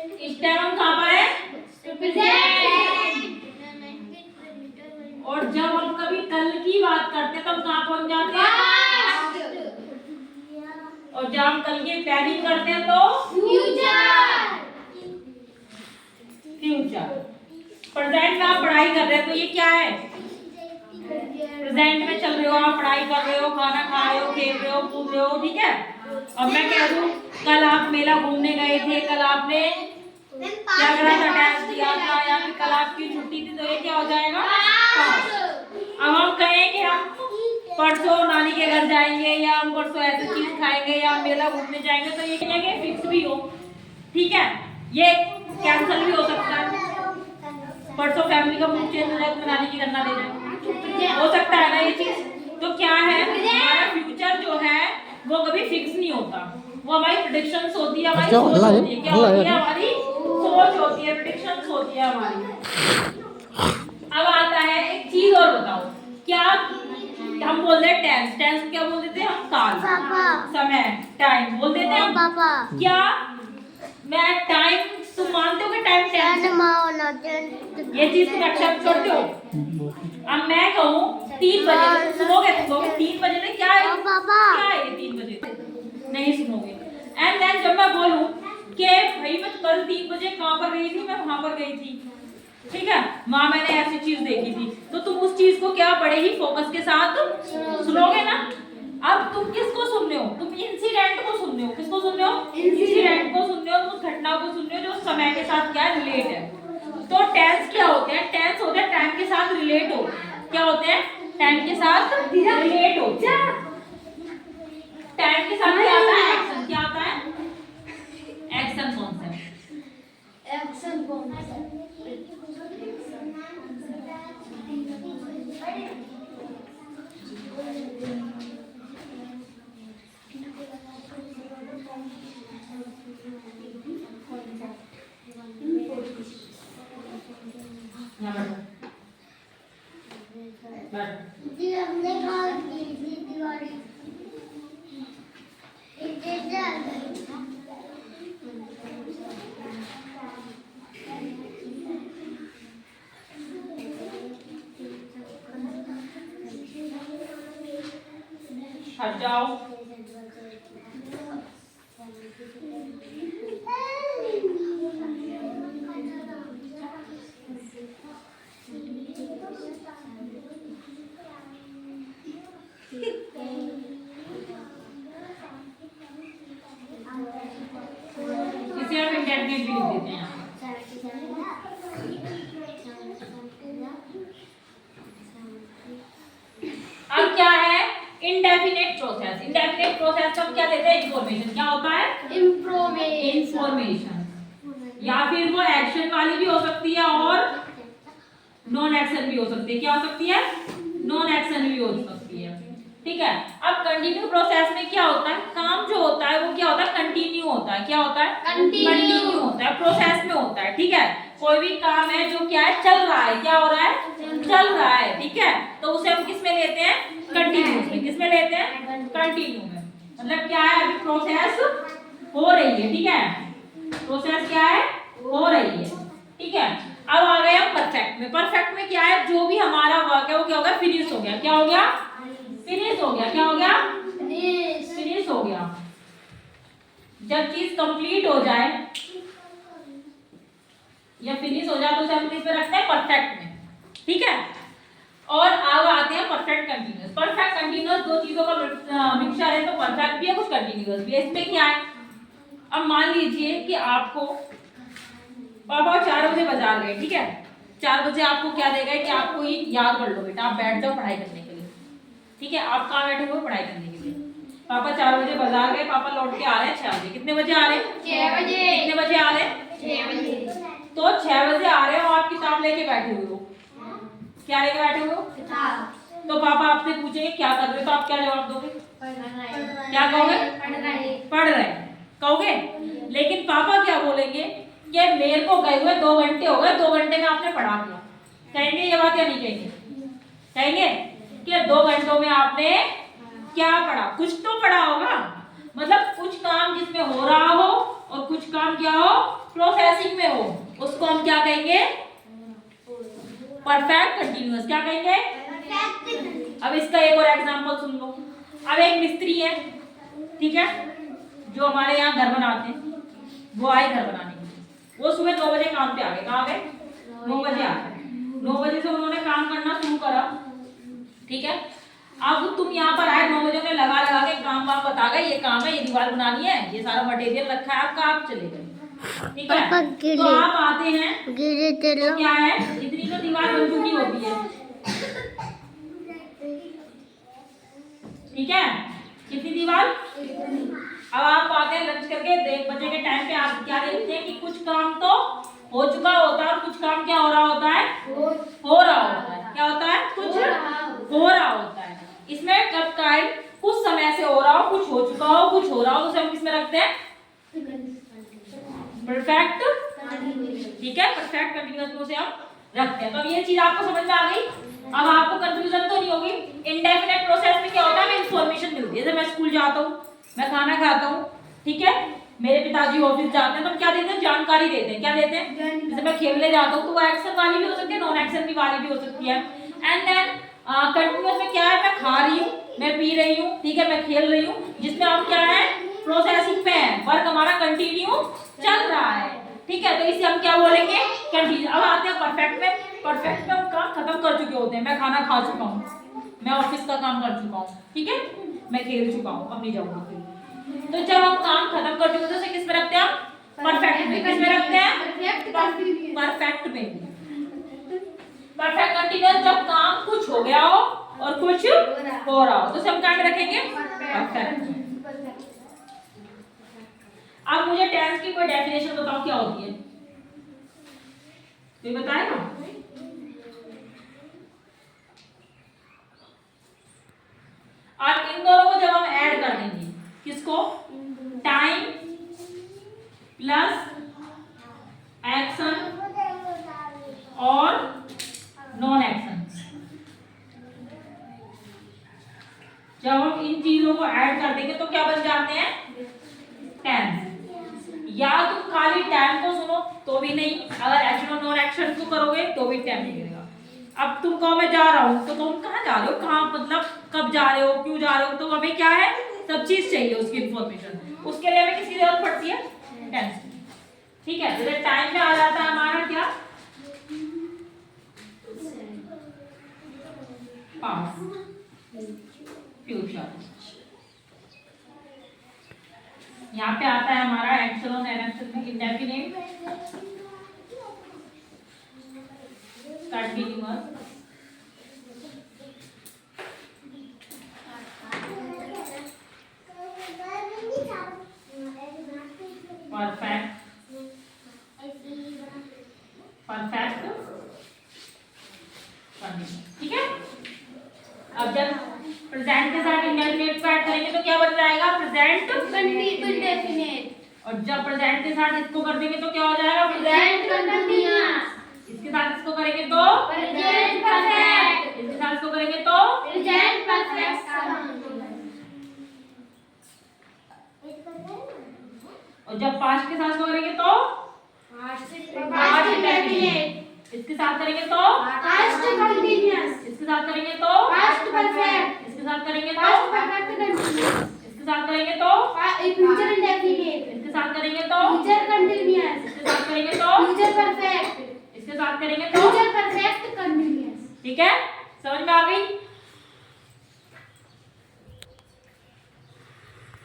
इस टाइम हम कहाँ पर है? और जब हम कभी कल की बात करते हैं तब कहाँ पहुंच जाते हैं? और जब हम कल की प्लानिंग करते हैं तो फ्यूचर। प्रेजेंट में आप पढ़ाई कर रहे हैं तो ये क्या है? प्रेजेंट में चल रहे हो, आप पढ़ाई कर रहे हो, खाना खा रहे हो, खेल रहे हो, कूद रहे हो, ठीक है। अब मैं कह दूं कल आप मेला घूमने गए थे, कल आपने क्या करा था? डांस किया था, या फिर कल आपकी छुट्टी थी, तो ये क्या हो जाएगा? अब हम कहें कि हम परसों नानी के घर जाएंगे, या हम परसों ऐसी चीज खाएंगे, या मेला घूमने जाएंगे, तो ये क्या है? फिक्स भी हो, ठीक है। ये कैंसिल भी हो सकता है। परसों फैमिली का मूड चेंज हो जाए तो नानी के घर ना ले जाए, हो सकता है ना ये चीज। तो क्या है, हमारा फ्यूचर जो है वो कभी फिक्स नहीं होता, वो हमारी प्रेडिक्शंस होती है, हमारी सोच होती है। क्या होती है? हमारी सोच होती है, प्रेडिक्शंस होती है हमारी। अब आता है एक चीज और, बताओ क्या हम बोल रहे हैं टेंस? टेंस क्या बोल देते हैं हम? काल, समय, टाइम बोल देते हैं हम। क्या मैं टाइम, तुम मानते हो कि टाइम टेंस? ये चीज तुम एक्सेप्ट करते हो? अब मैं कहूँ 3 बजे, सुनोगे? तुम 3 बजे में क्या है? क्या है ये 3 बजे? नहीं सुनोगे। एंड देन जब मैं बोलूं कि भाई मैं कल 3 बजे कहां पर गई थी, मैं वहां पर गई थी, ठीक है, माँ मैंने ऐसी चीज देखी थी, तो तुम उस चीज को क्या बड़े ही फोकस के साथ सुनोगे ना। अब तुम किसको सुन रहे हो? तुम इंसिडेंट को सुन रहे हो। किसको सुन रहे हो? इंसिडेंट को सुन रहे हो, उस घटना को सुन रहे हो जो समय के साथ क्या रिलेट है। तो टेंस क्या होते हैं? टेंस होते हैं टाइम के साथ रिलेट हो। क्या होते हैं? टाइम के साथ रिलेट हो। टाइम के साथ क्या आता है? एक्शन। क्या आता है? Action concept. Action concept. जी हमने कहा दिवाली हट जाओ। इसे हम इंडेफिनिट भी लिख देते हैं। अब क्या है? Indefinite process. इंडेफिनिट प्रोसेस हम क्या देते हैं? इंफॉर्मेशन। क्या होता है? इंफॉर्मेशन। या फिर वो एक्शन वाली भी हो सकती है और नॉन एक्शन भी हो सकती है। क्या हो सकती है? नॉन एक्शन भी हो सकती है, ठीक है। अब कंटिन्यू प्रोसेस में क्या होता है? काम जो होता है वो क्या होता है? कंटिन्यू होता है। क्या होता है? कंटिन्यू होता है, प्रोसेस में होता है, ठीक है। कोई भी काम है जो क्या है? चल रहा है। क्या हो रहा है? चल रहा है, ठीक है। तो उसे हम किस में लेते हैं? कंटिन्यू में। किस में लेते हैं? कंटिन्यू में। मतलब क्या है? अभी प्रोसेस हो रही है, ठीक है। प्रोसेस क्या है? हो रही है, ठीक है। अब आ गए हम परफेक्ट में। परफेक्ट में क्या है? जो भी हमारा वर्क है वो क्या हो गया? फिनिश हो गया। क्या हो गया? फिनिश हो गया। क्या हो गया? फिनिश हो गया। जब चीज कंप्लीट हो जाए या फिनिश हो जाए तो उसे हम किस में रखते हैं? परफेक्ट में, ठीक है। और अब आते हैं परफेक्ट कंटीन्यूअस। परफेक्ट कंटीन्यूअस दो चीजों का मिक्सचर है, तो परफेक्ट भी है, कुछ कंटीन्यूअस भी है। इसमें क्या है? अब मान लीजिए कि आपको पापा 4 बजे बाजार गए, ठीक है। 4 बजे आपको क्या देगा कि आपको ये याद कर लो बेटा, आप बैठ जाओ पढ़ाई करने के लिए, ठीक है। आप कहाँ बैठे हुए? पढ़ाई करने के लिए। पापा 4 बजे बाजार गए, पापा लौट के आ रहे हैं 6 बजे। कितने बजे आ रहे हैं? 6 बजे। कितने बजे आ रहे हैं? 6 बजे। तो 6 बजे आ रहे हो, आप किताब लेके बैठे हुए हो। क्या लेके बैठे हुए हो? किताब। तो पापा आपसे पूछेंगे क्या कर रहे हो, तो आप क्या जवाब दोगे? क्या कहोगे? पढ़ रहे कहोगे। लेकिन पापा क्या बोलेंगे कि मेरे को गए हुए 2 घंटे हो गए, 2 घंटे में आपने पढ़ा दिया। कहेंगे ये बात या नहीं कहेंगे? कहेंगे कि 2 घंटों में आपने क्या पढ़ा? कुछ तो पढ़ा होगा। मतलब कुछ काम जिसमें हो रहा हो और कुछ काम क्या हो, प्रोसेसिंग में हो, उसको हम क्या कहेंगे, परफेक्ट कंटिन्यूअस। क्या कहेंगे? अब इसका एक और एग्जांपल सुन लो। अब एक मिस्त्री है, ठीक है, जो हमारे यहाँ घर बनाते हैं, वो आए घर बनाने के लिए। वो सुबह 9 बजे काम पे आ गए। कहाँ आ गए? 9 बजे आ गए। 9 बजे से उन्होंने काम करना शुरू करा, ठीक है। अब तुम यहाँ पर आए 9 बजे में लगा लगा के काम वाम बता गए, ये काम है, ये दीवार बनानी है, ये सारा मटेरियल रखा है आपका, आप चले गए, ठीक है। तो आप आते हैं तो क्या है, इतनी तो दीवार बन चुकी होती है, ठीक है, कितनी दीवार। अब आप आते हैं लंच करके, 1 बजे के टाइम पे आप क्या देखते हैं कि कुछ काम तो हो चुका होता है और कुछ काम क्या हो रहा होता है, हो रहा होता है। क्या होता है? कुछ हो रहा होता है। इसमें कब टाइम कुछ समय से हो रहा हो, कुछ हो चुका हो, कुछ हो रहा हो, तो हम किसमें रखते हैं? परफेक्ट, ठीक है, परफेक्ट कंटीन्यूअस से हम रखते हैं। तो अब ये चीज आपको समझ में आ गई। अब आपको कंफ्यूजन तो नहीं होगी। इंडेफिनेट प्रोसेस में क्या होता है, हमें इंफॉर्मेशन मिलती है। जैसे मैं स्कूल जाता हूँ, मैं खाना खाता हूँ, ठीक है, मेरे पिताजी ऑफिस जाते हैं, तो हम क्या देते हैं? जानकारी देते हैं। क्या देते हैं? जैसे मैं खेलने जाता हूँ तो वो एक्शन वाली भी हो सकती है, नॉन एक्शन वाली भी हो सकती है। एंड देन कंटिन्यूअस में क्या है, मैं खा रही हूँ, मैं पी रही हूँ, ठीक है, मैं खेल रही हूँ, जिसमें हम क्या है, प्रोसेसिंग पे है, वर्क हमारा कंटिन्यू चल रहा है, ठीक है। तो इसे हम क्या बोलेंगे? कंटिन्यू। अब आते हैं परफेक्ट में। परफेक्ट में हम काम खत्म कर चुके होते हैं। मैं खाना खा चुका हूँ, मैं ऑफिस का काम कर चुका हूँ, ठीक है, मैं खेल चुका हूँ, अब नहीं जाऊंगी। तो जब हम काम खत्म कर चुके होते हैं, उसे किस में रखते हैं हम? परफेक्ट में। किस में रखते हैं? परफेक्ट में। परफेक्ट कंटीन्यूअस जब काम कुछ हो गया हो और कुछ हो रहा हो, तो उसे हम क्या में रखेंगे? परफेक्ट। अब मुझे टेंस की कोई डेफिनेशन बताओ, क्या होती है? कोई बताएगा? और इन दोनों को जब हम ऐड कर देंगे, किसको? टाइम प्लस एक्शन और नॉन एक्शन, जब हम इन चीजों को ऐड कर देंगे तो क्या बन जाते हैं? टेंस। या तुम खाली टाइम को सुनो तो भी नहीं, अगर एक्शन और नॉन एक्शन को करोगे तो भी टाइम नहीं लगेगा। अब तुम कहो मैं जा रहा हूँ, तो तुम कहाँ जा रहे हो, कहाँ, मतलब कब जा रहे हो, क्यों जा रहे हो, तो हमें क्या है, सब चीज चाहिए उसकी इंफॉर्मेशन। उसके लिए हमें किसकी जरूरत पड़ती है? टेंस की, ठीक है। जैसे टाइम में आ जाता है हमारा क्या? Past, future. यहाँ पे आता है हमारा एक्शन और नॉन एक्शन में indefinite, continuous, perfect, perfect continuous, ठीक है। अब जब प्रेजेंट के साथ इंडेफिनिट को ऐड करेंगे तो क्या बन जाएगा? Present indefinite. और जब प्रेजेंट के साथ इसको कर देंगे तो क्या हो जाएगा? Present continuous. इसके साथ इसको करेंगे तो प्रेजेंट परफेक्ट। इसके साथ इसको करेंगे तो प्रेजेंट परफेक्ट। और जब पास्ट के साथ इसको करेंगे तो पास्ट इंडेफिनिट। इसके साथ करेंगे तो पास्ट कंटीन्यूअस। इसके साथ करेंगे तो पास्ट परफेक्ट। इसके साथ करेंगे तो पास्ट परफेक्ट कंटीन्यूअस। इसके साथ करेंगे तो फ्यूचर इंडेफिनिट। इसके साथ करेंगे तो फ्यूचर कंटीन्यूअस। इसके साथ करेंगे तो फ्यूचर परफेक्ट। इसके साथ करेंगे तो फ्यूचर परफेक्ट कंटीन्यूअस, ठीक है। समझ में आ गई?